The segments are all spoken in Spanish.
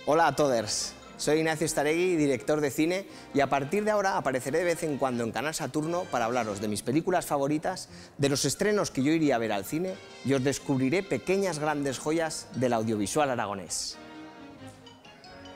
Hola a todos, soy Ignacio Staregui, director de cine, y a partir de ahora apareceré de vez en cuando en Canal Saturno para hablaros de mis películas favoritas, de los estrenos que yo iría a ver al cine y os descubriré pequeñas grandes joyas del audiovisual aragonés.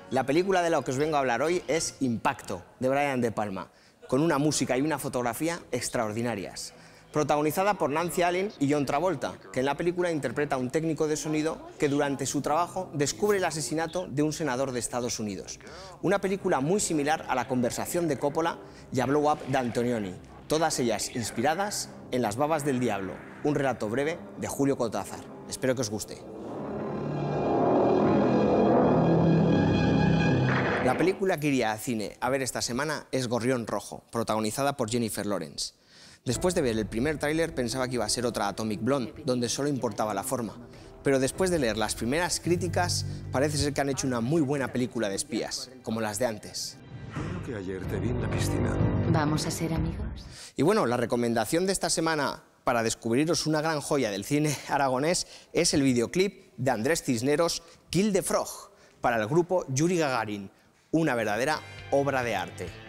La película de la que os vengo a hablar hoy es Impacto, de Brian De Palma, con una música y una fotografía extraordinarias. Protagonizada por Nancy Allen y John Travolta, que en la película interpreta a un técnico de sonido que durante su trabajo descubre el asesinato de un senador de Estados Unidos. Una película muy similar a La conversación de Coppola y a Blow Up de Antonioni, todas ellas inspiradas en Las babas del diablo, un relato breve de Julio Cortázar. Espero que os guste. La película que iría al cine a ver esta semana es Gorrión Rojo, protagonizada por Jennifer Lawrence. Después de ver el primer tráiler pensaba que iba a ser otra Atomic Blonde, donde solo importaba la forma. Pero después de leer las primeras críticas, parece ser que han hecho una muy buena película de espías, como las de antes. Creo que ayer te vi en la piscina. ¿Vamos a ser amigos? Y bueno, la recomendación de esta semana para descubriros una gran joya del cine aragonés es el videoclip de Andrés Cisneros, Kill the Frog, para el grupo Yuri Gagarin, una verdadera obra de arte.